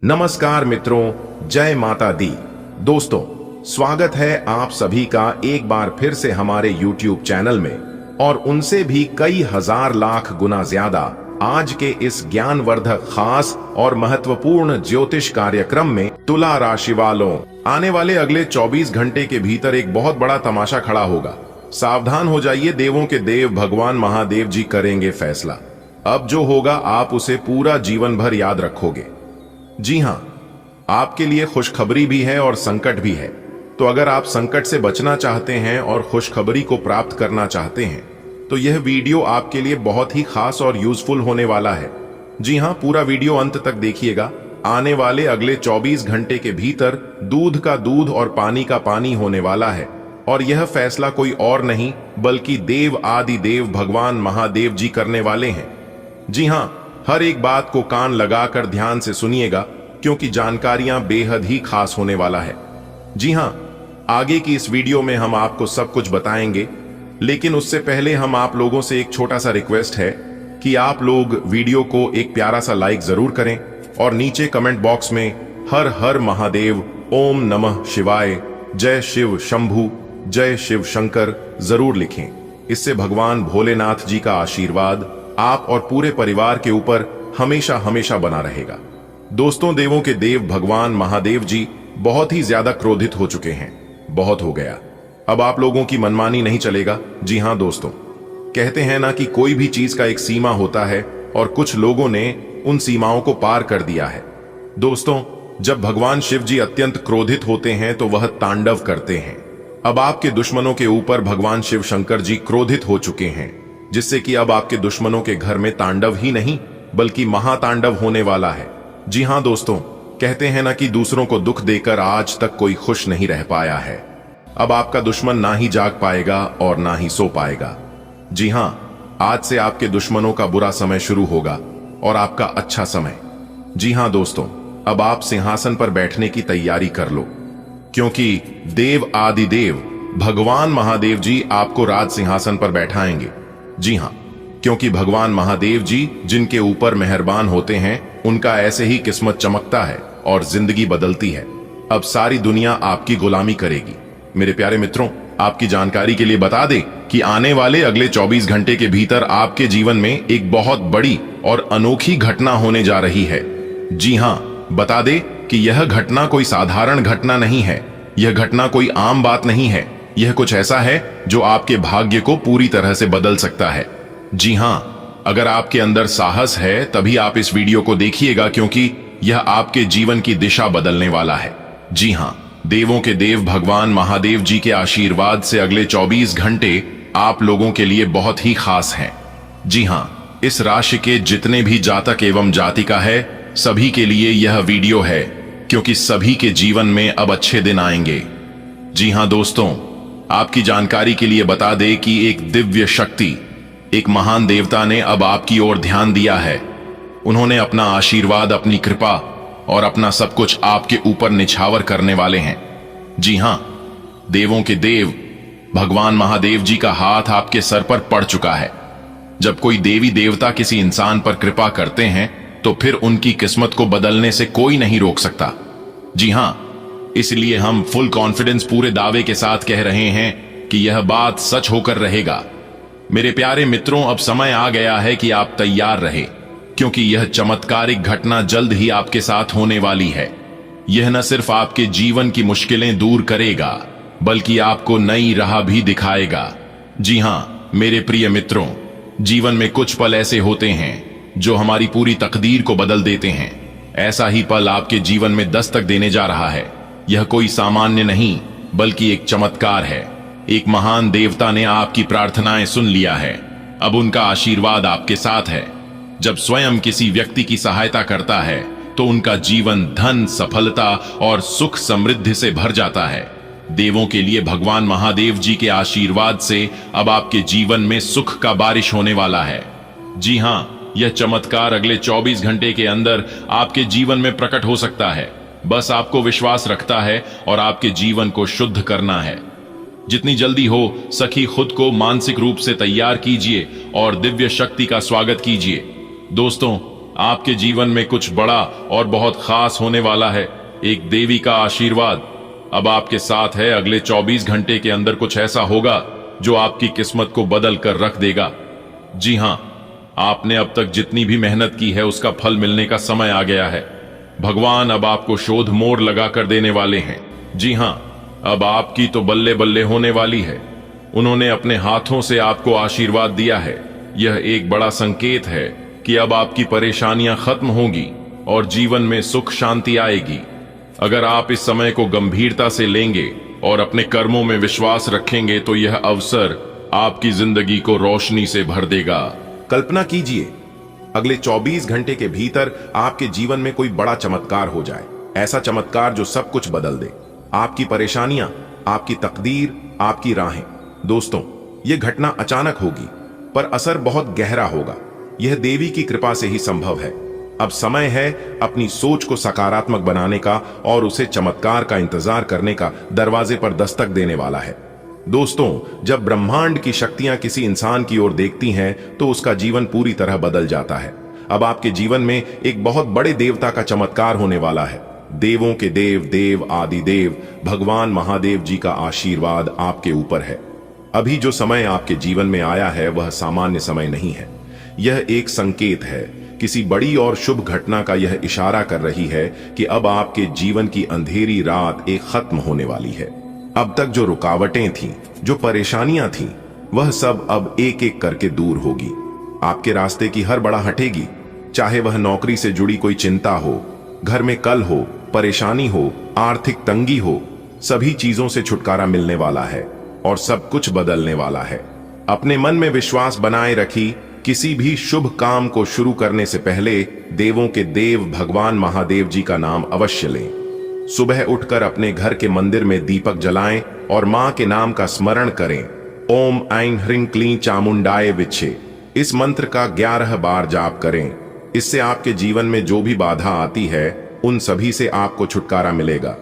नमस्कार मित्रों, जय माता दी। दोस्तों, स्वागत है आप सभी का एक बार फिर से हमारे YouTube चैनल में और उनसे भी कई हजार लाख गुना ज्यादा आज के इस ज्ञानवर्धक खास और महत्वपूर्ण ज्योतिष कार्यक्रम में तुला राशि वालों, आने वाले अगले 24 घंटे के भीतर एक बहुत बड़ा तमाशा खड़ा होगा। सावधान हो जाइए, देवों के देव भगवान महादेव जी करेंगे फैसला। अब जो होगा आप उसे पूरा जीवन भर याद रखोगे। जी हां, आपके लिए खुशखबरी भी है और संकट भी है। तो अगर आप संकट से बचना चाहते हैं और खुशखबरी को प्राप्त करना चाहते हैं तो यह वीडियो आपके लिए बहुत ही खास और यूजफुल होने वाला है। जी हां, पूरा वीडियो अंत तक देखिएगा। आने वाले अगले 24 घंटे के भीतर दूध का दूध और पानी का पानी होने वाला है और यह फैसला कोई और नहीं बल्कि देव आदि देव भगवान महादेव जी करने वाले हैं। जी हां, हर एक बात को कान लगाकर ध्यान से सुनिएगा क्योंकि जानकारियां बेहद ही खास होने वाला है। जी हां, आगे की इस वीडियो में हम आपको सब कुछ बताएंगे, लेकिन उससे पहले हम आप लोगों से एक छोटा सा रिक्वेस्ट है कि आप लोग वीडियो को एक प्यारा सा लाइक जरूर करें और नीचे कमेंट बॉक्स में हर हर महादेव, ओम नमः शिवाय, जय शिव शंभु, जय शिव शंकर जरूर लिखें। इससे भगवान भोलेनाथ जी का आशीर्वाद आप और पूरे परिवार के ऊपर हमेशा हमेशा बना रहेगा। दोस्तों, देवों के देव भगवान महादेव जी बहुत ही ज्यादा क्रोधित हो चुके हैं। बहुत हो गया, अब आप लोगों की मनमानी नहीं चलेगा। जी हां दोस्तों, कहते हैं ना कि कोई भी चीज का एक सीमा होता है और कुछ लोगों ने उन सीमाओं को पार कर दिया है। दोस्तों, जब भगवान शिव जी अत्यंत क्रोधित होते हैं तो वह तांडव करते हैं। अब आपके दुश्मनों के ऊपर भगवान शिव शंकर जी क्रोधित हो चुके हैं, जिससे कि अब आपके दुश्मनों के घर में तांडव ही नहीं बल्कि महातांडव होने वाला है। जी हां दोस्तों, कहते हैं ना कि दूसरों को दुख देकर आज तक कोई खुश नहीं रह पाया है। अब आपका दुश्मन ना ही जाग पाएगा और ना ही सो पाएगा। जी हां, आज से आपके दुश्मनों का बुरा समय शुरू होगा और आपका अच्छा समय। जी हां दोस्तों, अब आप सिंहासन पर बैठने की तैयारी कर लो, क्योंकि देव आदि देव भगवान महादेव जी आपको राज सिंहासन पर बैठाएंगे। जी हां, क्योंकि भगवान महादेव जी जिनके ऊपर मेहरबान होते हैं उनका ऐसे ही किस्मत चमकता है और जिंदगी बदलती है। अब सारी दुनिया आपकी गुलामी करेगी। मेरे प्यारे मित्रों, आपकी जानकारी के लिए बता दें कि आने वाले अगले 24 घंटे के भीतर आपके जीवन में एक बहुत बड़ी और अनोखी घटना होने जा रही है। जी हां, बता दें कि यह घटना कोई साधारण घटना नहीं है। यह घटना कोई आम बात नहीं है। यह कुछ ऐसा है जो आपके भाग्य को पूरी तरह से बदल सकता है। जी हां, अगर आपके अंदर साहस है तभी आप इस वीडियो को देखिएगा, क्योंकि यह आपके जीवन की दिशा बदलने वाला है। जी हां, देवों के देव भगवान महादेव जी के आशीर्वाद से अगले 24 घंटे आप लोगों के लिए बहुत ही खास हैं। जी हां, इस राशि के जितने भी जातक एवं जातिका है सभी के लिए यह वीडियो है, क्योंकि सभी के जीवन में अब अच्छे दिन आएंगे। जी हां दोस्तों, आपकी जानकारी के लिए बता दें कि एक दिव्य शक्ति, एक महान देवता ने अब आपकी ओर ध्यान दिया है। उन्होंने अपना आशीर्वाद, अपनी कृपा और अपना सब कुछ आपके ऊपर निछावर करने वाले हैं। जी हां, देवों के देव भगवान महादेव जी का हाथ आपके सर पर पड़ चुका है। जब कोई देवी देवता किसी इंसान पर कृपा करते हैं तो फिर उनकी किस्मत को बदलने से कोई नहीं रोक सकता। जी हां, इसलिए हम फुल कॉन्फिडेंस, पूरे दावे के साथ कह रहे हैं कि यह बात सच होकर रहेगा। मेरे प्यारे मित्रों, अब समय आ गया है कि आप तैयार रहे, क्योंकि यह चमत्कारिक घटना जल्द ही आपके साथ होने वाली है। यह न सिर्फ आपके जीवन की मुश्किलें दूर करेगा बल्कि आपको नई राह भी दिखाएगा। जी हां मेरे प्रिय मित्रों, जीवन में कुछ पल ऐसे होते हैं जो हमारी पूरी तकदीर को बदल देते हैं। ऐसा ही पल आपके जीवन में दस्तक देने जा रहा है। यह कोई सामान्य नहीं बल्कि एक चमत्कार है। एक महान देवता ने आपकी प्रार्थनाएं सुन लिया है। अब उनका आशीर्वाद आपके साथ है। जब स्वयं किसी व्यक्ति की सहायता करता है तो उनका जीवन धन, सफलता और सुख समृद्धि से भर जाता है। देवों के लिए भगवान महादेव जी के आशीर्वाद से अब आपके जीवन में सुख का बारिश होने वाला है। जी हां, यह चमत्कार अगले 24 घंटे के अंदर आपके जीवन में प्रकट हो सकता है। बस आपको विश्वास रखता है और आपके जीवन को शुद्ध करना है। जितनी जल्दी हो सकी खुद को मानसिक रूप से तैयार कीजिए और दिव्य शक्ति का स्वागत कीजिए। दोस्तों, आपके जीवन में कुछ बड़ा और बहुत खास होने वाला है। एक देवी का आशीर्वाद अब आपके साथ है। अगले 24 घंटे के अंदर कुछ ऐसा होगा जो आपकी किस्मत को बदल कर रख देगा। जी हां, आपने अब तक जितनी भी मेहनत की है उसका फल मिलने का समय आ गया है। भगवान अब आपको शोध मोर लगा कर देने वाले हैं। जी हां, अब आपकी तो बल्ले बल्ले होने वाली है। उन्होंने अपने हाथों से आपको आशीर्वाद दिया है। यह एक बड़ा संकेत है कि अब आपकी परेशानियां खत्म होंगी और जीवन में सुख शांति आएगी। अगर आप इस समय को गंभीरता से लेंगे और अपने कर्मों में विश्वास रखेंगे तो यह अवसर आपकी जिंदगी को रोशनी से भर देगा। कल्पना कीजिए, अगले 24 घंटे के भीतर आपके जीवन में कोई बड़ा चमत्कार हो जाए। ऐसा चमत्कार जो सब कुछ बदल दे, आपकी परेशानियां, आपकी तकदीर, आपकी राहें। दोस्तों, यह घटना अचानक होगी पर असर बहुत गहरा होगा। यह देवी की कृपा से ही संभव है। अब समय है अपनी सोच को सकारात्मक बनाने का और उसे चमत्कार का इंतजार करने का। दरवाजे पर दस्तक देने वाला है। दोस्तों, जब ब्रह्मांड की शक्तियां किसी इंसान की ओर देखती हैं तो उसका जीवन पूरी तरह बदल जाता है। अब आपके जीवन में एक बहुत बड़े देवता का चमत्कार होने वाला है। देवों के देव, देव आदि देव भगवान महादेव जी का आशीर्वाद आपके ऊपर है। अभी जो समय आपके जीवन में आया है वह सामान्य समय नहीं है। यह एक संकेत है। किसी बड़ी और शुभ घटना का यह इशारा कर रही है कि अब आपके जीवन की अंधेरी रात एक खत्म होने वाली है। अब तक जो रुकावटें थीं, जो परेशानियां थीं, वह सब अब एक एक करके दूर होगी। आपके रास्ते की हर बड़ा हटेगी, चाहे वह नौकरी से जुड़ी कोई चिंता हो, घर में कल हो, परेशानी हो, आर्थिक तंगी हो। सभी चीजों से छुटकारा मिलने वाला है और सब कुछ बदलने वाला है। अपने मन में विश्वास बनाए रखी। किसी भी शुभ काम को शुरू करने से पहले देवों के देव भगवान महादेव जी का नाम अवश्य लें। सुबह उठकर अपने घर के मंदिर में दीपक जलाएं और मां के नाम का स्मरण करें। ओम ऐं ह्रीं क्लीं चामुंडाय विच्छे, इस मंत्र का 11 बार जाप करें। इससे आपके जीवन में जो भी बाधा आती है उन सभी से आपको छुटकारा मिलेगा।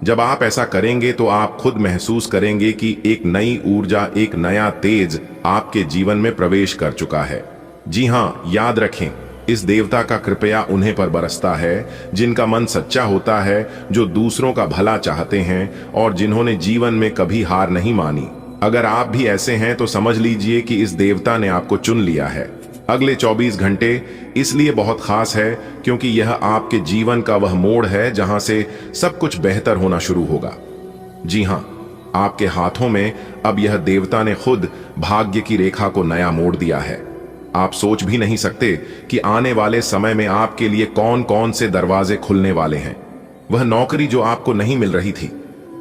जब आप ऐसा करेंगे तो आप खुद महसूस करेंगे कि एक नई ऊर्जा, एक नया तेज आपके जीवन में प्रवेश कर चुका है। जी हां, याद रखें, इस देवता का कृपया उन्हें पर बरसता है जिनका मन सच्चा होता है, जो दूसरों का भला चाहते हैं और जिन्होंने जीवन में कभी हार नहीं मानी। अगर आप भी ऐसे हैं तो समझ लीजिए कि इस देवता ने आपको चुन लिया है। अगले 24 घंटे इसलिए बहुत खास है क्योंकि यह आपके जीवन का वह मोड़ है जहां से सब कुछ बेहतर होना शुरू होगा। जी हां, आपके हाथों में अब यह देवता ने खुद भाग्य की रेखा को नया मोड़ दिया है। आप सोच भी नहीं सकते कि आने वाले समय में आपके लिए कौन कौन से दरवाजे खुलने वाले हैं। वह नौकरी जो आपको नहीं मिल रही थी,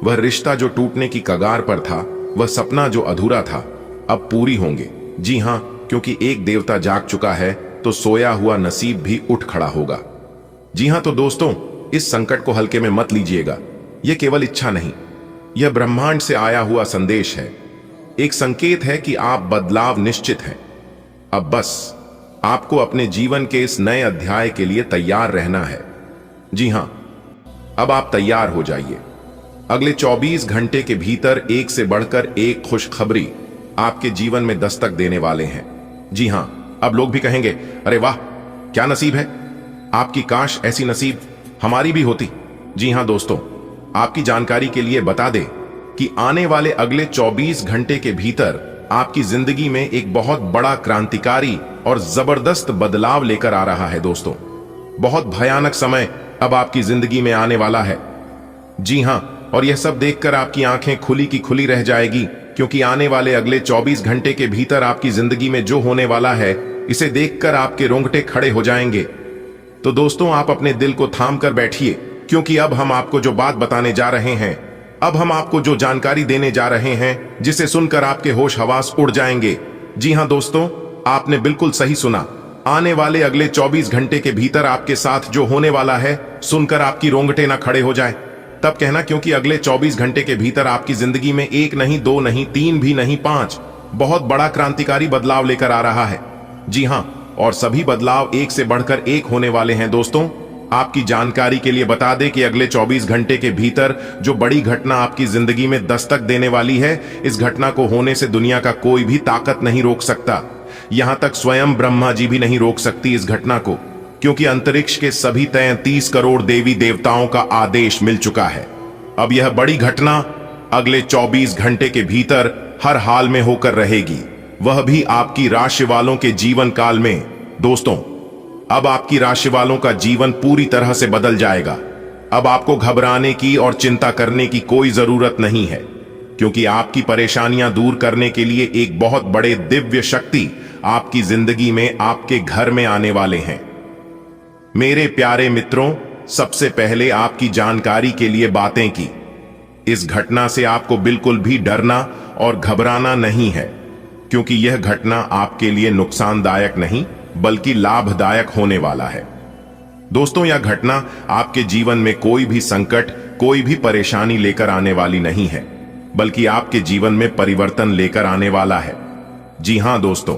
वह रिश्ता जो टूटने की कगार पर था, वह सपना जो अधूरा था, अब पूरी होंगे। जी हां, क्योंकि एक देवता जाग चुका है तो सोया हुआ नसीब भी उठ खड़ा होगा। जी हां, तो दोस्तों, इस संकट को हल्के में मत लीजिएगा। यह केवल इच्छा नहीं, यह ब्रह्मांड से आया हुआ संदेश है। एक संकेत है कि आप बदलाव निश्चित हैं। अब बस आपको अपने जीवन के इस नए अध्याय के लिए तैयार रहना है। जी हां, अब आप तैयार हो जाइए। अगले 24 घंटे के भीतर एक से बढ़कर एक खुशखबरी आपके जीवन में दस्तक देने वाले हैं। जी हां, अब लोग भी कहेंगे, अरे वाह, क्या नसीब है आपकी, काश ऐसी नसीब हमारी भी होती। जी हां दोस्तों, आपकी जानकारी के लिए बता दें कि आने वाले अगले 24 घंटे के भीतर आपकी जिंदगी में एक बहुत बड़ा क्रांतिकारी और जबरदस्त बदलाव लेकर आ रहा है। दोस्तों, बहुत भयानक समय अब आपकी जिंदगी में आने वाला है। जी हां, और यह सब देखकर आपकी आंखें खुली की खुली रह जाएगी, क्योंकि आने वाले अगले 24 घंटे के भीतर आपकी जिंदगी में जो होने वाला है, इसे देखकर आपके रोंगटे खड़े हो जाएंगे। तो दोस्तों, आप अपने दिल को थाम कर बैठिए, क्योंकि अब हम आपको जो बात बताने जा रहे हैं, अब हम आपको जो जानकारी देने जा रहे हैं, जिसे सुनकर आपके होश हवास उड़ जाएंगे। जी हां दोस्तों, आपने बिल्कुल सही सुना। आने वाले अगले 24 घंटे के भीतर आपके साथ जो होने वाला है, सुनकर आपकी रोंगटे ना खड़े हो जाए तब कहना, क्योंकि अगले 24 घंटे के भीतर आपकी जिंदगी में एक नहीं, दो नहीं, तीन भी नहीं, 5 बहुत बड़ा क्रांतिकारी बदलाव लेकर आ रहा है। जी हां, और सभी बदलाव एक से बढ़कर एक होने वाले हैं। दोस्तों, आपकी जानकारी के लिए बता दें कि अगले 24 घंटे के भीतर जो बड़ी घटना आपकी जिंदगी में दस्तक देने वाली है, इस घटना को होने से दुनिया का कोई भी ताकत नहीं रोक सकता। यहां तक स्वयं ब्रह्मा जी भी नहीं रोक सकती इस घटना को, क्योंकि अंतरिक्ष के सभी 33 करोड़ देवी देवताओं का आदेश मिल चुका है। अब यह बड़ी घटना अगले 24 घंटे के भीतर हर हाल में होकर रहेगी, वह भी आपकी राशि वालों के जीवन काल में। दोस्तों, अब आपकी राशि वालों का जीवन पूरी तरह से बदल जाएगा। अब आपको घबराने की और चिंता करने की कोई जरूरत नहीं है, क्योंकि आपकी परेशानियां दूर करने के लिए एक बहुत बड़े दिव्य शक्ति आपकी जिंदगी में, आपके घर में आने वाले हैं। मेरे प्यारे मित्रों, सबसे पहले आपकी जानकारी के लिए बातें की। इस घटना से आपको बिल्कुल भी डरना और घबराना नहीं है, क्योंकि यह घटना आपके लिए नुकसानदायक नहीं बल्कि लाभदायक होने वाला है। दोस्तों, यह घटना आपके जीवन में कोई भी संकट, कोई भी परेशानी लेकर आने वाली नहीं है, बल्कि आपके जीवन में परिवर्तन लेकर आने वाला है। जी हां दोस्तों,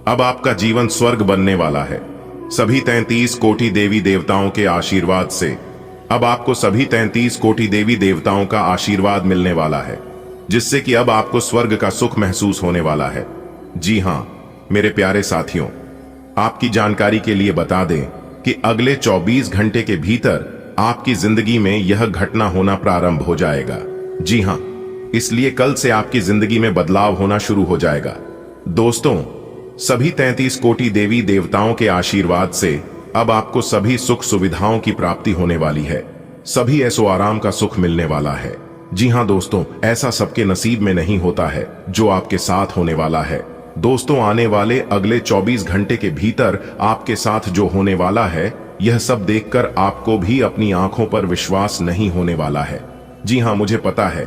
अब आपका जीवन स्वर्ग बनने वाला है। सभी 33 कोटि देवी देवताओं के आशीर्वाद से अब आपको सभी 33 कोटि देवी देवताओं का आशीर्वाद मिलने वाला है, जिससे कि अब आपको स्वर्ग का सुख महसूस होने वाला है। जी हां मेरे प्यारे साथियों, आपकी जानकारी के लिए बता दें कि अगले 24 घंटे के भीतर आपकी जिंदगी में यह घटना होना प्रारंभ हो जाएगा। जी हां, इसलिए कल से आपकी जिंदगी में बदलाव होना शुरू हो जाएगा। दोस्तों, सभी 33 कोटि देवी देवताओं के आशीर्वाद से अब आपको सभी सुख सुविधाओं की प्राप्ति होने वाली है। सभी ऐसो आराम का सुख मिलने वाला है। जी हां दोस्तों, ऐसा सबके नसीब में नहीं होता है जो आपके साथ होने वाला है। दोस्तों, आने वाले अगले 24 घंटे के भीतर आपके साथ जो होने वाला है, यह सब देखकर आपको भी अपनी आंखों पर विश्वास नहीं होने वाला है। जी हां, मुझे पता है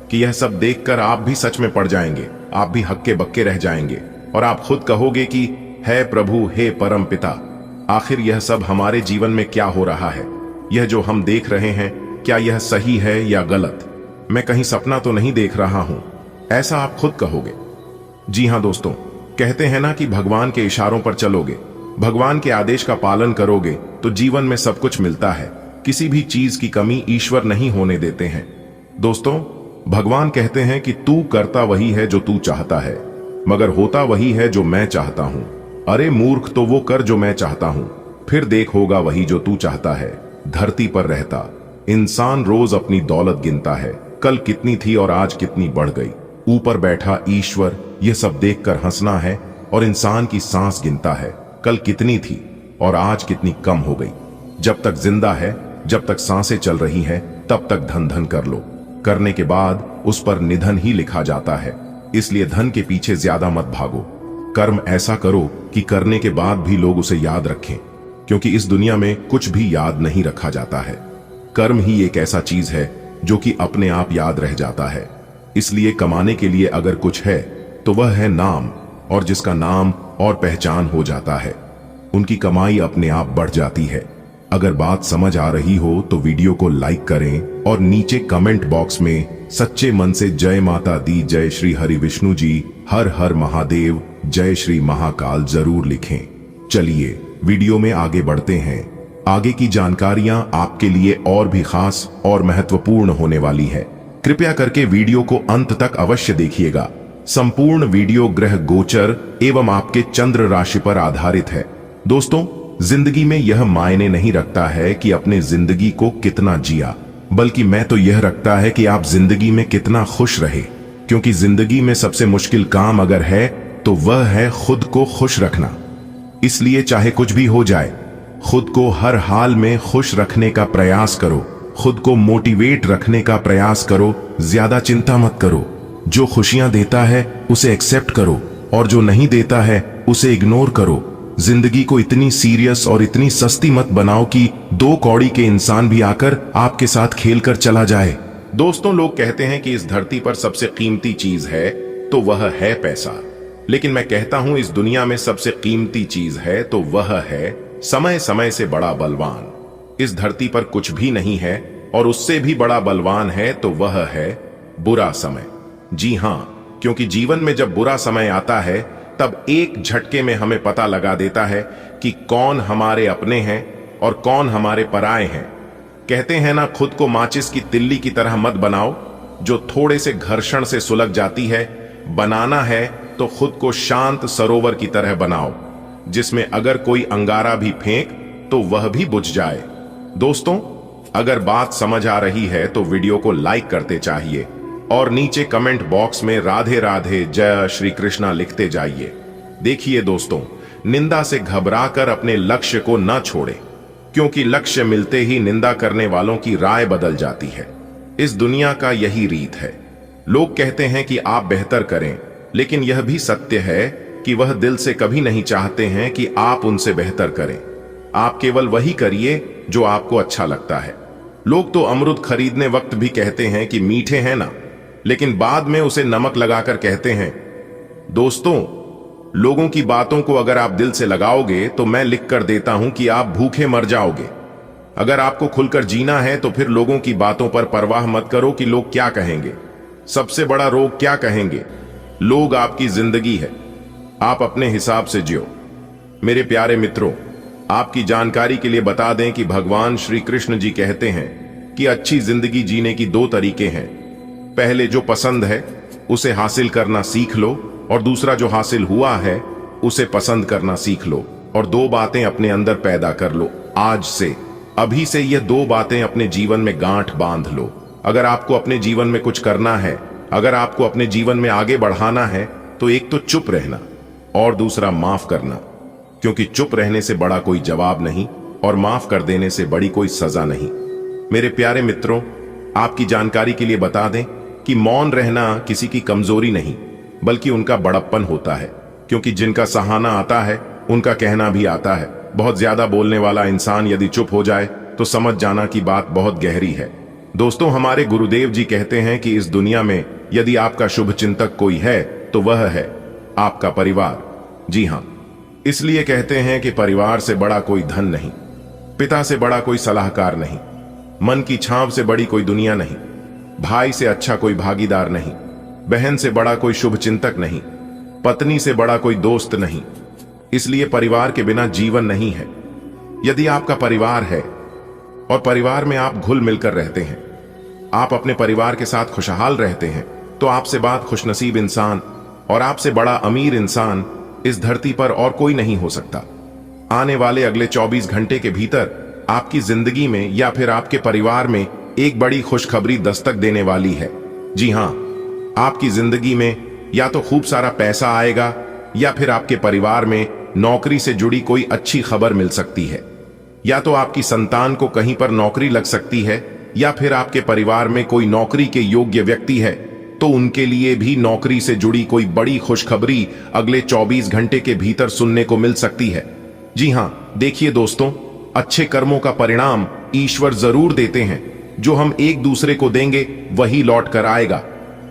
कि यह सब देखकर आप भी सच में पड़ जाएंगे, आप भी हक्के बक्के रह जाएंगे और आप खुद कहोगे कि हे प्रभु, हे परम पिता, आखिर यह सब हमारे जीवन में क्या हो रहा है? यह जो हम देख रहे हैं, क्या यह सही है या गलत? मैं कहीं सपना तो नहीं देख रहा हूं, ऐसा आप खुद कहोगे। जी हां दोस्तों, कहते हैं ना कि भगवान के इशारों पर चलोगे, भगवान के आदेश का पालन करोगे तो जीवन में सब कुछ मिलता है। किसी भी चीज की कमी ईश्वर नहीं होने देते हैं। दोस्तों, भगवान कहते हैं कि तू करता वही है जो तू चाहता है, मगर होता वही है जो मैं चाहता हूं। अरे मूर्ख, तो वो कर जो मैं चाहता हूं, फिर देख होगा वही जो तू चाहता है। धरती पर रहता इंसान रोज अपनी दौलत गिनता है, कल कितनी थी और आज कितनी बढ़ गई। ऊपर बैठा ईश्वर यह सब देखकर हंसना है और इंसान की सांस गिनता है, कल कितनी थी और आज कितनी कम हो गई। जब तक जिंदा है, जब तक सांसें चल रही हैं, तब तक धन धन कर लो। करने के बाद उस पर निधन ही लिखा जाता है। इसलिए धन के पीछे ज्यादा मत भागो। कर्म ऐसा करो कि करने के बाद भी लोग उसे याद रखें, क्योंकि इस दुनिया में कुछ भी याद नहीं रखा जाता है। कर्म ही एक ऐसा चीज है जो कि अपने आप याद रह जाता है। इसलिए कमाने के लिए अगर कुछ है तो वह है नाम, और जिसका नाम और पहचान हो जाता है, उनकी कमाई अपने आप बढ़ जाती है। अगर बात समझ आ रही हो तो वीडियो को लाइक करें और नीचे कमेंट बॉक्स में सच्चे मन से जय माता दी, जय श्री हरि विष्णु जी, हर हर महादेव, जय श्री महाकाल जरूर लिखें। चलिए वीडियो में आगे बढ़ते हैं। आगे की जानकारियां आपके लिए और भी खास और महत्वपूर्ण होने वाली है। कृपया करके वीडियो को अंत तक अवश्य देखिएगा। संपूर्ण वीडियो ग्रह गोचर एवं आपके चंद्र राशि पर आधारित है। दोस्तों, जिंदगी में यह मायने नहीं रखता है कि अपने जिंदगी को कितना जिया, बल्कि मैं तो यह रखता है कि आप जिंदगी में कितना खुश रहे। क्योंकि जिंदगी में सबसे मुश्किल काम अगर है तो वह है खुद को खुश रखना। इसलिए चाहे कुछ भी हो जाए, खुद को हर हाल में खुश रखने का प्रयास करो, खुद को मोटिवेट रखने का प्रयास करो। ज्यादा चिंता मत करो। जो खुशियां देता है उसे एक्सेप्ट करो और जो नहीं देता है उसे इग्नोर करो। जिंदगी को इतनी सीरियस और इतनी सस्ती मत बनाओ कि 2 कौड़ी के इंसान भी आकर आपके साथ खेलकर चला जाए। दोस्तों, लोग कहते हैं कि इस धरती पर सबसे कीमती चीज है तो वह है पैसा, लेकिन मैं कहता हूं इस दुनिया में सबसे कीमती चीज है तो वह है समय। समय से बड़ा बलवान इस धरती पर कुछ भी नहीं है, और उससे भी बड़ा बलवान है तो वह है बुरा समय। जी हां, क्योंकि जीवन में जब बुरा समय आता है तब एक झटके में हमें पता लगा देता है कि कौन हमारे अपने हैं और कौन हमारे पराए हैं। कहते हैं ना, खुद को माचिस की तिल्ली की तरह मत बनाओ जो थोड़े से घर्षण से सुलग जाती है। बनाना है तो खुद को शांत सरोवर की तरह बनाओ, जिसमें अगर कोई अंगारा भी फेंक तो वह भी बुझ जाए। दोस्तों, अगर बात समझ आ रही है तो वीडियो को लाइक करते चाहिए और नीचे कमेंट बॉक्स में राधे राधे जय श्री कृष्णा लिखते जाइए। देखिए दोस्तों, निंदा से घबराकर अपने लक्ष्य को न छोड़े, क्योंकि लक्ष्य मिलते ही निंदा करने वालों की राय बदल जाती है। इस दुनिया का यही रीत है। लोग कहते हैं कि आप बेहतर करें, लेकिन यह भी सत्य है कि वह दिल से कभी नहीं चाहते हैं कि आप उनसे बेहतर करें। आप केवल वही करिए जो आपको अच्छा लगता है। लोग तो अमरूद खरीदने वक्त भी कहते हैं कि मीठे हैं ना, लेकिन बाद में उसे नमक लगाकर कहते हैं। दोस्तों, लोगों की बातों को अगर आप दिल से लगाओगे तो मैं लिख कर देता हूं कि आप भूखे मर जाओगे। अगर आपको खुलकर जीना है तो फिर लोगों की बातों पर परवाह मत करो कि लोग क्या कहेंगे। सबसे बड़ा रोग क्या कहेंगे? लोग आपकी जिंदगी है, आप अपने हिसाब से जियो। मेरे प्यारे मित्रों, आपकी जानकारी के लिए बता दें कि भगवान श्री कृष्ण जी कहते हैं कि अच्छी जिंदगी जीने की दो तरीके हैं। पहले जो पसंद है उसे हासिल करना सीख लो, और दूसरा जो हासिल हुआ है उसे पसंद करना सीख लो, और दो बातें अपने अंदर पैदा कर लो। आज से, अभी से यह दो बातें अपने जीवन में गांठ बांध लो। अगर आपको अपने जीवन में कुछ करना है, अगर आपको अपने जीवन में आगे बढ़ाना है, तो एक तो चुप रहना और दूसरा माफ करना, क्योंकि चुप रहने से बड़ा कोई जवाब नहीं और माफ कर देने से बड़ी कोई सजा नहीं। मेरे प्यारे मित्रों, आपकी जानकारी के लिए बता दें कि मौन रहना किसी की कमजोरी नहीं, बल्कि उनका बड़प्पन होता है, क्योंकि जिनका सहाना आता है उनका कहना भी आता है। बहुत ज्यादा बोलने वाला इंसान यदि चुप हो जाए तो समझ जाना कि बात बहुत गहरी है। दोस्तों, हमारे गुरुदेव जी कहते हैं कि इस दुनिया में यदि आपका शुभ चिंतक कोई है तो वह है आपका परिवार। जी हां, इसलिए कहते हैं कि परिवार से बड़ा कोई धन नहीं, पिता से बड़ा कोई सलाहकार नहीं, मन की छांव से बड़ी कोई दुनिया नहीं, भाई से अच्छा कोई भागीदार नहीं, बहन से बड़ा कोई शुभ चिंतक नहीं, पत्नी से बड़ा कोई दोस्त नहीं। इसलिए परिवार के बिना जीवन नहीं है। यदि आपका परिवार है और परिवार में आप घुल मिलकर रहते हैं, आप अपने परिवार के साथ खुशहाल रहते हैं, तो आपसे बात खुशनसीब इंसान और आपसे बड़ा अमीर इंसान इस धरती पर और कोई नहीं हो सकता। आने वाले अगले 24 घंटे के भीतर आपकी जिंदगी में या फिर आपके परिवार में एक बड़ी खुशखबरी दस्तक देने वाली है। जी हां, आपकी जिंदगी में या तो खूब सारा पैसा आएगा, या फिर आपके परिवार में नौकरी से जुड़ी कोई अच्छी खबर मिल सकती है, या तो आपकी संतान को कहीं पर नौकरी लग सकती है, या फिर आपके परिवार में कोई नौकरी के योग्य व्यक्ति है तो उनके लिए भी नौकरी से जुड़ी कोई बड़ी खुशखबरी अगले 24 घंटे के भीतर सुनने को मिल सकती है। जी हां, देखिए दोस्तों, अच्छे कर्मों का परिणाम ईश्वर जरूर देते हैं। जो हम एक दूसरे को देंगे वही लौट कर आएगा,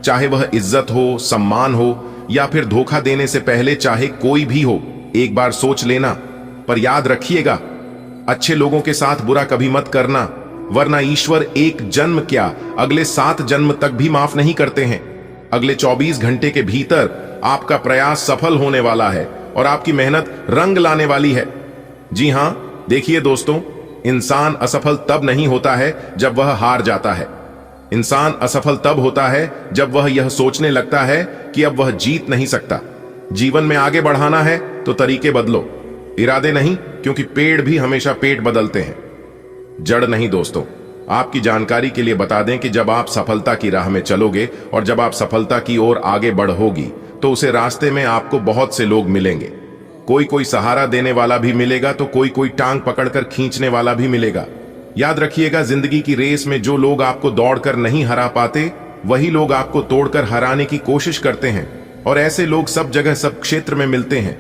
चाहे वह इज्जत हो, सम्मान हो, या फिर धोखा देने से पहले चाहे कोई भी हो। एक बार सोच लेना, पर याद रखिएगा, अच्छे लोगों के साथ बुरा कभी मत करना, वरना ईश्वर एक जन्म क्या अगले 7 जन्म तक भी माफ नहीं करते हैं। अगले 24 घंटे के भीतर आपका प्रयास सफल होने वाला है और आपकी मेहनत रंग लाने वाली है। जी हां, देखिए दोस्तों, इंसान असफल तब नहीं होता है जब वह हार जाता है। इंसान असफल तब होता है जब वह यह सोचने लगता है कि अब वह जीत नहीं सकता। जीवन में आगे बढ़ाना है तो तरीके बदलो, इरादे नहीं, क्योंकि पेड़ भी हमेशा पेट बदलते हैं, जड़ नहीं। दोस्तों, आपकी जानकारी के लिए बता दें कि जब आप सफलता की राह में चलोगे और जब आप सफलता की ओर आगे बढ़ोगी तो उसे रास्ते में आपको बहुत से लोग मिलेंगे। कोई कोई सहारा देने वाला भी मिलेगा तो कोई कोई टांग पकड़कर खींचने वाला भी मिलेगा। याद रखिएगा, जिंदगी की रेस में जो लोग आपको दौड़कर नहीं हरा पाते, वही लोग आपको तोड़कर हराने की कोशिश करते हैं, और ऐसे लोग सब जगह सब क्षेत्र में मिलते हैं।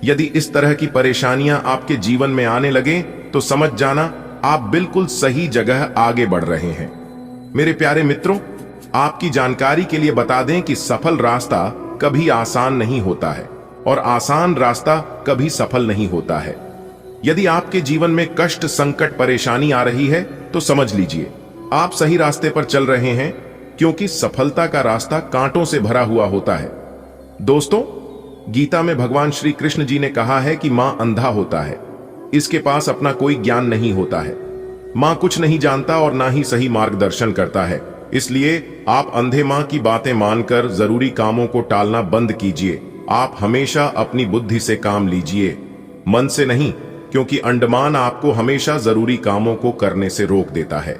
यदि इस तरह की परेशानियां आपके जीवन में आने लगे तो समझ जाना आप बिल्कुल सही जगह आगे बढ़ रहे हैं। मेरे प्यारे मित्रों, आपकी जानकारी के लिए बता दें कि सफल रास्ता कभी आसान नहीं होता है और आसान रास्ता कभी सफल नहीं होता है। यदि आपके जीवन में कष्ट, संकट, परेशानी आ रही है तो समझ लीजिए आप सही रास्ते पर चल रहे हैं, क्योंकि सफलता का रास्ता कांटों से भरा हुआ होता है। दोस्तों, गीता में भगवान श्री कृष्ण जी ने कहा है कि मां अंधा होता है, इसके पास अपना कोई ज्ञान नहीं होता है। मां कुछ नहीं जानता और ना ही सही मार्गदर्शन करता है। इसलिए आप अंधे मां की बातें मानकर जरूरी कामों को टालना बंद कीजिए। आप हमेशा अपनी बुद्धि से काम लीजिए, मन से नहीं, क्योंकि अंडमान आपको हमेशा जरूरी कामों को करने से रोक देता है।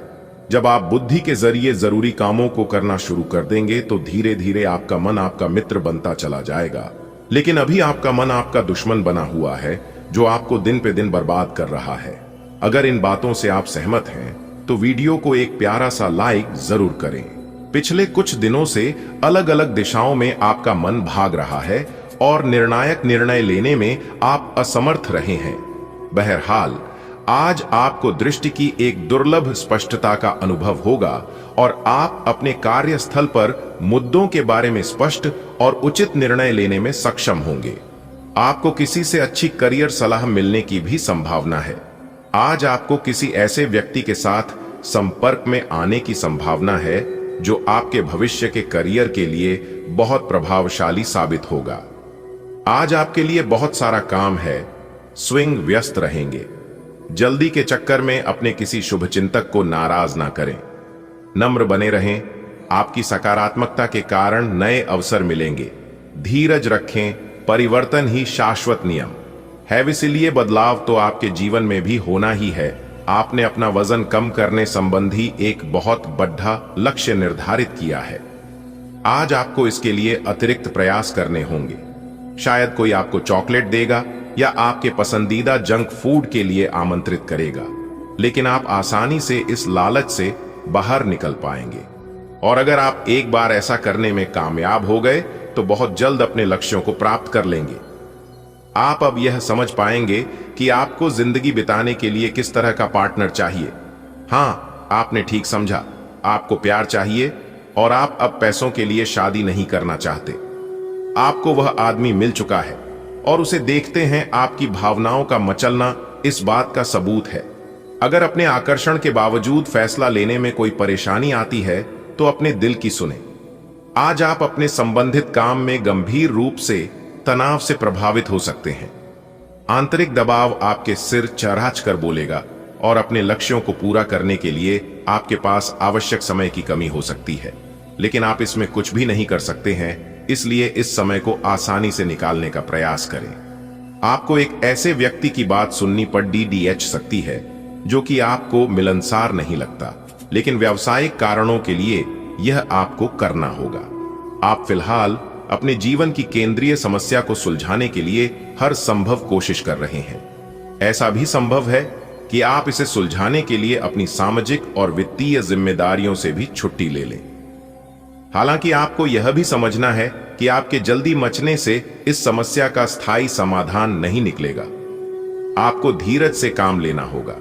जब आप बुद्धि के जरिए जरूरी कामों को करना शुरू कर देंगे तो धीरे धीरे आपका मन आपका मित्र बनता चला जाएगा। लेकिन अभी आपका मन आपका दुश्मन बना हुआ है, जो आपको दिन पे दिन बर्बाद कर रहा है। अगर इन बातों से आप सहमत हैं तो वीडियो को एक प्यारा सा लाइक जरूर करें। पिछले कुछ दिनों से अलग अलग दिशाओं में आपका मन भाग रहा है और निर्णायक निर्णय लेने में आप असमर्थ रहे हैं। बहरहाल आज आपको दृष्टि की एक दुर्लभ स्पष्टता का अनुभव होगा और आप अपने कार्यस्थल पर मुद्दों के बारे में स्पष्ट और उचित निर्णय लेने में सक्षम होंगे। आपको किसी से अच्छी करियर सलाह मिलने की भी संभावना है। आज आपको किसी ऐसे व्यक्ति के साथ संपर्क में आने की संभावना है जो आपके भविष्य के करियर के लिए बहुत प्रभावशाली साबित होगा। आज आपके लिए बहुत सारा काम है, स्विंग व्यस्त रहेंगे। जल्दी के चक्कर में अपने किसी शुभचिंतक को नाराज ना करें। नम्र बने रहें। आपकी सकारात्मकता के कारण नए अवसर मिलेंगे। धीरज रखें, परिवर्तन ही शाश्वत नियम है, इसलिए बदलाव तो आपके जीवन में भी होना ही है। आपने अपना वजन कम करने संबंधी एक बहुत बड़ा लक्ष्य निर्धारित किया है। आज आपको इसके लिए अतिरिक्त प्रयास करने होंगे। शायद कोई आपको चॉकलेट देगा या आपके पसंदीदा जंक फूड के लिए आमंत्रित करेगा, लेकिन आप आसानी से इस लालच से बाहर निकल पाएंगे। और अगर आप एक बार ऐसा करने में कामयाब हो गए तो बहुत जल्द अपने लक्ष्यों को प्राप्त कर लेंगे। आप अब यह समझ पाएंगे कि आपको जिंदगी बिताने के लिए किस तरह का पार्टनर चाहिए। हाँ, आपने ठीक समझा, आपको प्यार चाहिए और आप अब पैसों के लिए शादी नहीं करना चाहते। आपको वह आदमी मिल चुका है और उसे देखते हैं। आपकी भावनाओं का मचलना इस बात का सबूत है। अगर अपने आकर्षण के बावजूद फैसला लेने में कोई परेशानी आती है तो अपने दिल की सुने। आज आप अपने संबंधित काम में गंभीर रूप से तनाव से प्रभावित हो सकते हैं। आंतरिक दबाव आपके सिर चरहाच कर बोलेगा और अपने लक्ष्यों को पूरा करने के लिए आपके पास आवश्यक समय की कमी हो सकती है, लेकिन आप इसमें कुछ भी नहीं कर सकते हैं। इसलिए इस समय को आसानी से निकालने का प्रयास करें। आपको एक ऐसे व्यक्ति की बात सुननी पड़ DDH सकती है जो कि आपको मिलनसार नहीं लगता, लेकिन व्यावसायिक कारणों के लिए यह आपको करना होगा। आप फिलहाल अपने जीवन की केंद्रीय समस्या को सुलझाने के लिए हर संभव कोशिश कर रहे हैं। ऐसा भी संभव है कि आप इसे सुलझाने के लिए अपनी सामाजिक और वित्तीय जिम्मेदारियों से भी छुट्टी ले लें। हालांकि आपको यह भी समझना है कि आपके जल्दी मचने से इस समस्या का स्थायी समाधान नहीं निकलेगा। आपको धीरज से काम लेना होगा।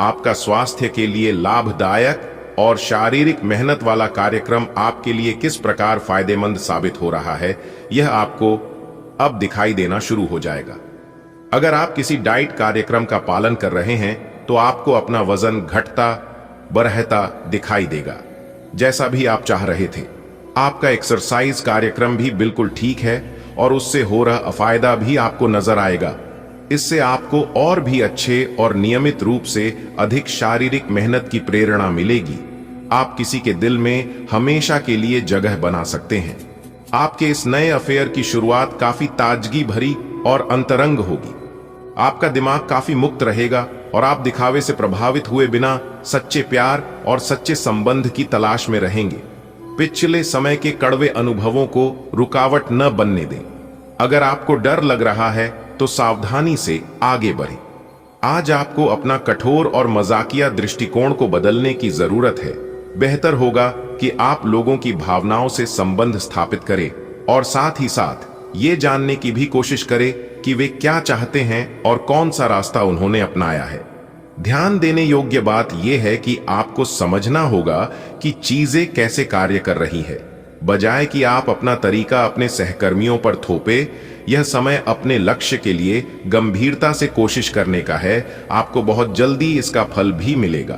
आपका स्वास्थ्य के लिए लाभदायक और शारीरिक मेहनत वाला कार्यक्रम आपके लिए किस प्रकार फायदेमंद साबित हो रहा है, यह आपको अब दिखाई देना शुरू हो जाएगा। अगर आप किसी डाइट कार्यक्रम का पालन कर रहे हैं तो आपको अपना वजन घटता बढ़ता दिखाई देगा, जैसा भी आप चाह रहे थे। आपका एक्सरसाइज कार्यक्रम भी बिल्कुल ठीक है और उससे हो रहा फायदा भी आपको नजर आएगा। इससे आपको और भी अच्छे और नियमित रूप से अधिक शारीरिक मेहनत की प्रेरणा मिलेगी। आप किसी के दिल में हमेशा के लिए जगह बना सकते हैं। आपके इस नए अफेयर की शुरुआत काफी ताजगी भरी और अंतरंग होगी। आपका दिमाग काफी मुक्त रहेगा और आप दिखावे से प्रभावित हुए बिना सच्चे प्यार और सच्चे संबंध की तलाश में रहेंगे। पिछले समय के कड़वे अनुभवों को रुकावट न बनने दें। अगर आपको डर लग रहा है तो सावधानी से आगे बढ़ें। आज आपको अपना कठोर और मजाकिया दृष्टिकोण को बदलने की जरूरत है। बेहतर होगा कि आप लोगों की भावनाओं से संबंध स्थापित करें और साथ ही साथ ये जानने की भी कोशिश करें कि वे क्या चाहते हैं और कौन सा रास्ता उन्होंने अपनाया है। ध्यान देने योग्य बात यह है कि आपको समझना होगा कि चीजें कैसे कार्य कर रही है, बजाय कि आप अपना तरीका अपने सहकर्मियों पर थोपे। यह समय अपने लक्ष्य के लिए गंभीरता से कोशिश करने का है। आपको बहुत जल्दी इसका फल भी मिलेगा।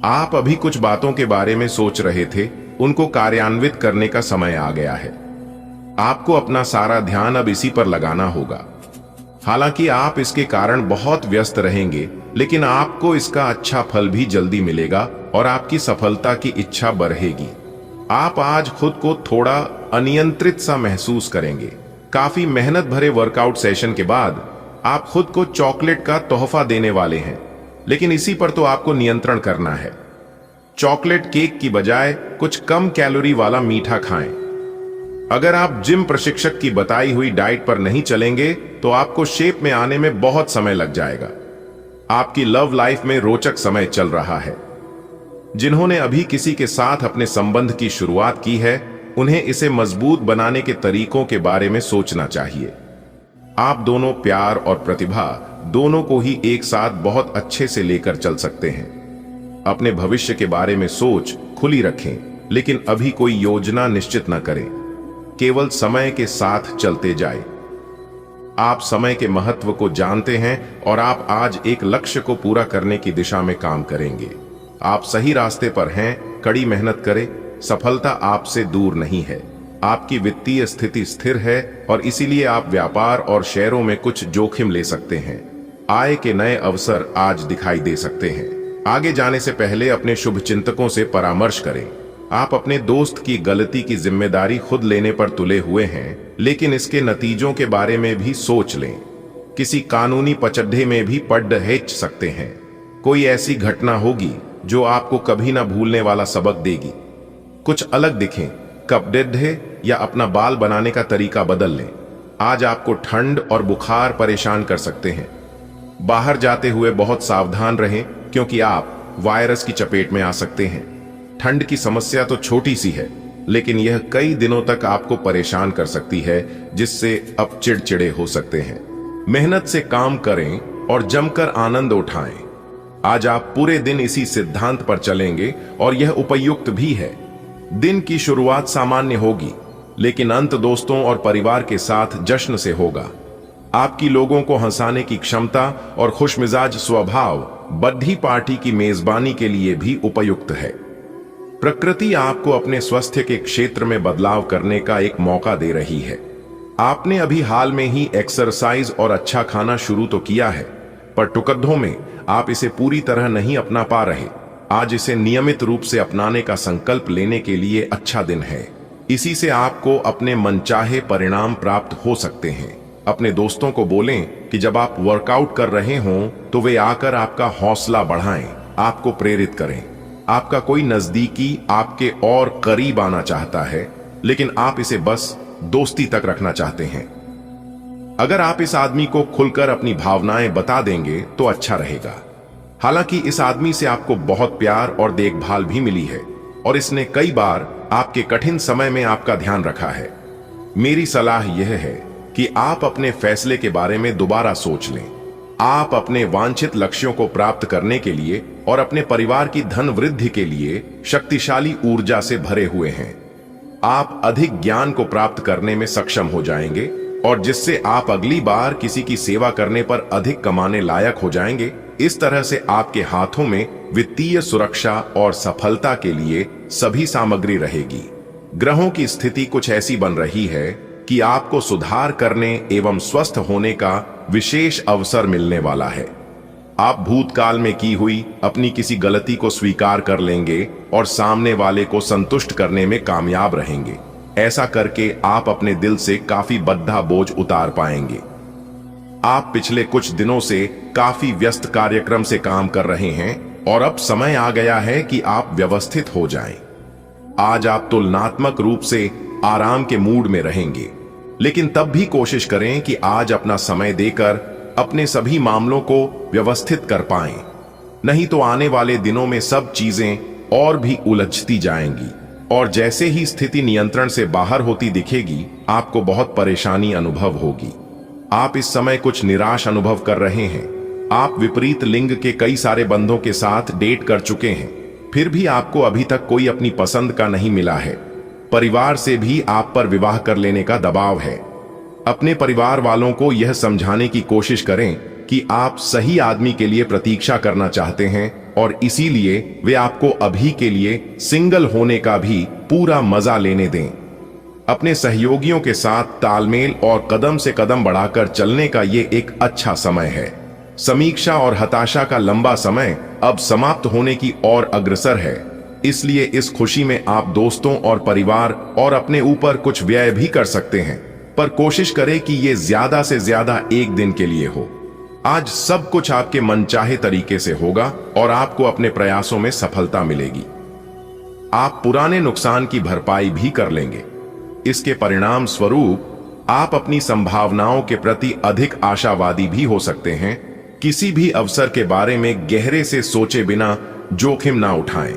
आप अभी कुछ बातों के बारे में सोच रहे थे, उनको कार्यान्वित करने का समय आ गया है। आपको अपना सारा ध्यान अब इसी पर लगाना होगा। हालांकि आप इसके कारण बहुत व्यस्त रहेंगे, लेकिन आपको इसका अच्छा फल भी जल्दी मिलेगा और आपकी सफलता की इच्छा बढ़ेगी। आप आज खुद को थोड़ा अनियंत्रित सा महसूस करेंगे। काफी मेहनत भरे वर्कआउट सेशन के बाद आप खुद को चॉकलेट का तोहफा देने वाले हैं, लेकिन इसी पर तो आपको नियंत्रण करना है। चॉकलेट केक की बजाय कुछ कम कैलोरी वाला मीठा खाएं। अगर आप जिम प्रशिक्षक की बताई हुई डाइट पर नहीं चलेंगे तो आपको शेप में आने में बहुत समय लग जाएगा। आपकी लव लाइफ में रोचक समय चल रहा है। जिन्होंने अभी किसी के साथ अपने संबंध की शुरुआत की है, उन्हें इसे मजबूत बनाने के तरीकों के बारे में सोचना चाहिए। आप दोनों प्यार और प्रतिभा दोनों को ही एक साथ बहुत अच्छे से लेकर चल सकते हैं। अपने भविष्य के बारे में सोच खुली रखें, लेकिन अभी कोई योजना निश्चित न करें। केवल समय के साथ चलते जाएं। आप समय के महत्व को जानते हैं और आप आज एक लक्ष्य को पूरा करने की दिशा में काम करेंगे। आप सही रास्ते पर हैं, कड़ी मेहनत करें। सफलता आपसे दूर नहीं है। आपकी वित्तीय स्थिति स्थिर है और इसीलिए आप व्यापार और शेयरों में कुछ जोखिम ले सकते हैं। आय के नए अवसर आज दिखाई दे सकते हैं। आगे जाने से पहले अपने शुभचिंतकों से परामर्श करें। आप अपने दोस्त की गलती की जिम्मेदारी खुद लेने पर तुले हुए हैं, लेकिन इसके नतीजों के बारे में भी सोच लें। किसी कानूनी पचड्ढे में भी पड़ हेच सकते हैं। कोई ऐसी घटना होगी जो आपको कभी ना भूलने वाला सबक देगी। कुछ अलग दिखें, कपड़े या अपना बाल बनाने का तरीका बदल लें। आज आपको ठंड और बुखार परेशान कर सकते हैं। बाहर जाते हुए बहुत सावधान रहें, क्योंकि आप वायरस की चपेट में आ सकते हैं। ठंड की समस्या तो छोटी सी है, लेकिन यह कई दिनों तक आपको परेशान कर सकती है, जिससे अब चिड़चिड़े हो सकते हैं। मेहनत से काम करें और जमकर आनंद उठाएं। आज आप पूरे दिन इसी सिद्धांत पर चलेंगे और यह उपयुक्त भी है। दिन की शुरुआत सामान्य होगी, लेकिन अंत दोस्तों और परिवार के साथ जश्न से होगा। आपकी लोगों को हंसाने की क्षमता और खुशमिजाज स्वभाव बर्थडे पार्टी की मेजबानी के लिए भी उपयुक्त है। प्रकृति आपको अपने स्वास्थ्य के क्षेत्र में बदलाव करने का एक मौका दे रही है। आपने अभी हाल में ही एक्सरसाइज और अच्छा खाना शुरू तो किया है, पर टुकड़ों में आप इसे पूरी तरह नहीं अपना पा रहे। आज इसे नियमित रूप से अपनाने का संकल्प लेने के लिए अच्छा दिन है। इसी से आपको अपने मनचाहे परिणाम प्राप्त हो सकते हैं। अपने दोस्तों को बोलें कि जब आप वर्कआउट कर रहे हों तो वे आकर आपका हौसला बढ़ाएं, आपको प्रेरित करें। आपका कोई नजदीकी आपके और करीब आना चाहता है, लेकिन आप इसे बस दोस्ती तक रखना चाहते हैं। अगर आप इस आदमी को खुलकर अपनी भावनाएं बता देंगे तो अच्छा रहेगा। हालांकि इस आदमी से आपको बहुत प्यार और देखभाल भी मिली है और इसने कई बार आपके कठिन समय में आपका ध्यान रखा है। मेरी सलाह यह है कि आप अपने फैसले के बारे में दोबारा सोच लें। आप अपने वांछित लक्ष्यों को प्राप्त करने के लिए और अपने परिवार की धन वृद्धि के लिए शक्तिशाली ऊर्जा से भरे हुए हैं। आप अधिक ज्ञान को प्राप्त करने में सक्षम हो जाएंगे और जिससे आप अगली बार किसी की सेवा करने पर अधिक कमाने लायक हो जाएंगे। इस तरह से आपके हाथों में वित्तीय सुरक्षा और सफलता के लिए सभी सामग्री रहेगी। ग्रहों की स्थिति कुछ ऐसी बन रही है कि आपको सुधार करने एवं स्वस्थ होने का विशेष अवसर मिलने वाला है। आप भूतकाल में की हुई अपनी किसी गलती को स्वीकार कर लेंगे और सामने वाले को संतुष्ट करने में कामयाब रहेंगे। ऐसा करके आप अपने दिल से काफी बद्धा बोझ उतार पाएंगे। आप पिछले कुछ दिनों से काफी व्यस्त कार्यक्रम से काम कर रहे हैं और अब समय आ गया है कि आप व्यवस्थित हो जाएं। आज आप तुलनात्मक रूप से आराम के मूड में रहेंगे, लेकिन तब भी कोशिश करें कि आज अपना समय देकर अपने सभी मामलों को व्यवस्थित कर पाएं। नहीं तो आने वाले दिनों में सब चीजें और भी उलझती जाएंगी और जैसे ही स्थिति नियंत्रण से बाहर होती दिखेगी, आपको बहुत परेशानी अनुभव होगी। आप इस समय कुछ निराश अनुभव कर रहे हैं। आप विपरीत लिंग के कई सारे बंधों के साथ डेट कर चुके हैं, फिर भी आपको अभी तक कोई अपनी पसंद का नहीं मिला है। परिवार से भी आप पर विवाह कर लेने का दबाव है। अपने परिवार वालों को यह समझाने की कोशिश करें कि आप सही आदमी के लिए प्रतीक्षा करना चाहते हैं और इसीलिए वे आपको अभी के लिए सिंगल होने का भी पूरा मजा लेने दें। अपने सहयोगियों के साथ तालमेल और कदम से कदम बढ़ाकर चलने का ये एक अच्छा समय है। समीक्षा और हताशा का लंबा समय अब समाप्त होने की ओर अग्रसर है। इसलिए इस खुशी में आप दोस्तों और परिवार और अपने ऊपर कुछ व्यय भी कर सकते हैं, पर कोशिश करें कि ये ज्यादा से ज्यादा एक दिन के लिए हो। आज सब कुछ आपके मनचाहे तरीके से होगा और आपको अपने प्रयासों में सफलता मिलेगी। आप पुराने नुकसान की भरपाई भी कर लेंगे। इसके परिणाम स्वरूप आप अपनी संभावनाओं के प्रति अधिक आशावादी भी हो सकते हैं। किसी भी अवसर के बारे में गहरे से सोचे बिना जोखिम ना उठाएं।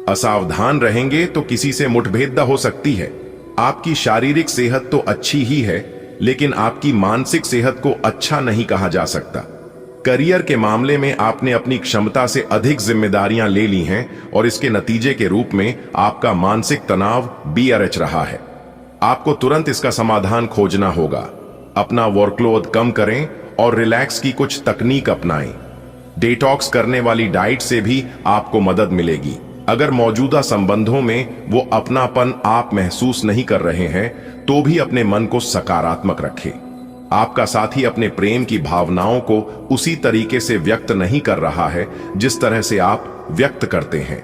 असावधान रहेंगे तो किसी से मुठभेद हो सकती है। आपकी शारीरिक सेहत तो अच्छी ही है, लेकिन आपकी मानसिक सेहत को अच्छा नहीं कहा जा सकता। करियर के मामले में आपने अपनी क्षमता से अधिक जिम्मेदारियां ले ली हैं और इसके नतीजे के रूप में आपका मानसिक तनाव BRH रहा है। आपको तुरंत इसका समाधान खोजना होगा। अपना वर्कलोड कम करें और रिलैक्स की कुछ तकनीक अपनाएं। डिटॉक्स करने वाली डाइट से भी आपको मदद मिलेगी। अगर मौजूदा संबंधों में वो अपनापन आप महसूस नहीं कर रहे हैं तो भी अपने मन को सकारात्मक रखें। आपका साथी अपने प्रेम की भावनाओं को उसी तरीके से व्यक्त नहीं कर रहा है जिस तरह से आप व्यक्त करते हैं।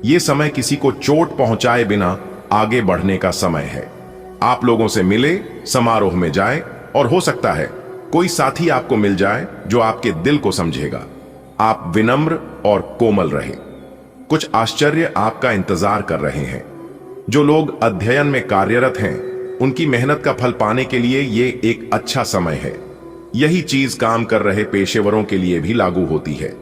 यह समय किसी को चोट पहुंचाए बिना आगे बढ़ने का समय है। आप लोगों से मिले, समारोह में जाएं और हो सकता है कोई साथी आपको मिल जाए जो आपके दिल को समझेगा। आप विनम्र और कोमल रहें। कुछ आश्चर्य आपका इंतजार कर रहे हैं। जो लोग अध्ययन में कार्यरत हैं, उनकी मेहनत का फल पाने के लिए ये एक अच्छा समय है। यही चीज काम कर रहे पेशेवरों के लिए भी लागू होती है।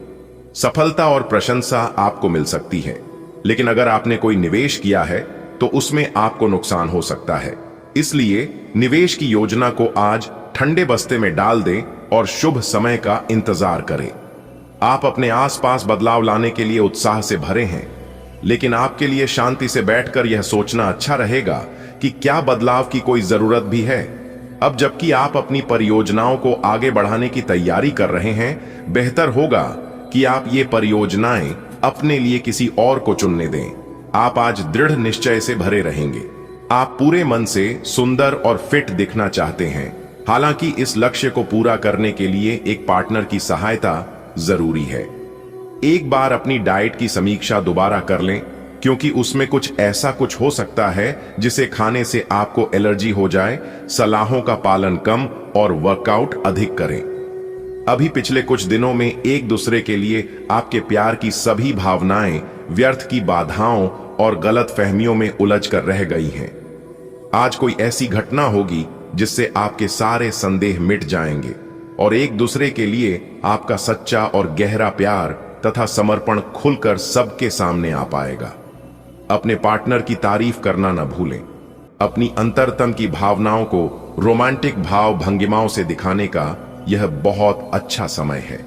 सफलता और प्रशंसा आपको मिल सकती है, लेकिन अगर आपने कोई निवेश किया है तो उसमें आपको नुकसान हो सकता है। इसलिए निवेश की योजना को आज ठंडे बस्ते में डाल दें और शुभ समय का इंतजार करें। आप अपने आसपास बदलाव लाने के लिए उत्साह से भरे हैं, लेकिन आपके लिए शांति से बैठकर यह सोचना अच्छा रहेगा कि क्या बदलाव की कोई जरूरत भी है। अब जबकि आप अपनी परियोजनाओं को आगे बढ़ाने की तैयारी कर रहे हैं, बेहतर होगा कि आप ये परियोजनाएं अपने लिए किसी और को चुनने दें। आप आज दृढ़ निश्चय से भरे रहेंगे। आप पूरे मन से सुंदर और फिट दिखना चाहते हैं। हालांकि इस लक्ष्य को पूरा करने के लिए एक पार्टनर की सहायता जरूरी है। एक बार अपनी डाइट की समीक्षा दोबारा कर लें, क्योंकि उसमें कुछ हो सकता है जिसे खाने से आपको एलर्जी हो जाए। सलाहों का पालन कम और वर्कआउट अधिक करें। अभी पिछले कुछ दिनों में एक दूसरे के लिए आपके प्यार की सभी भावनाएं व्यर्थ की बाधाओं और गलत फहमियों में उलझ कर रह गई हैं। आज कोई ऐसी घटना होगी जिससे आपके सारे संदेह मिट जाएंगे और एक दूसरे के लिए आपका सच्चा और गहरा प्यार तथा समर्पण खुलकर सबके सामने आ पाएगा। अपने पार्टनर की तारीफ करना न भूलें। अपनी अंतरतम की भावनाओं को रोमांटिक भाव भंगिमाओं से दिखाने का यह बहुत अच्छा समय है।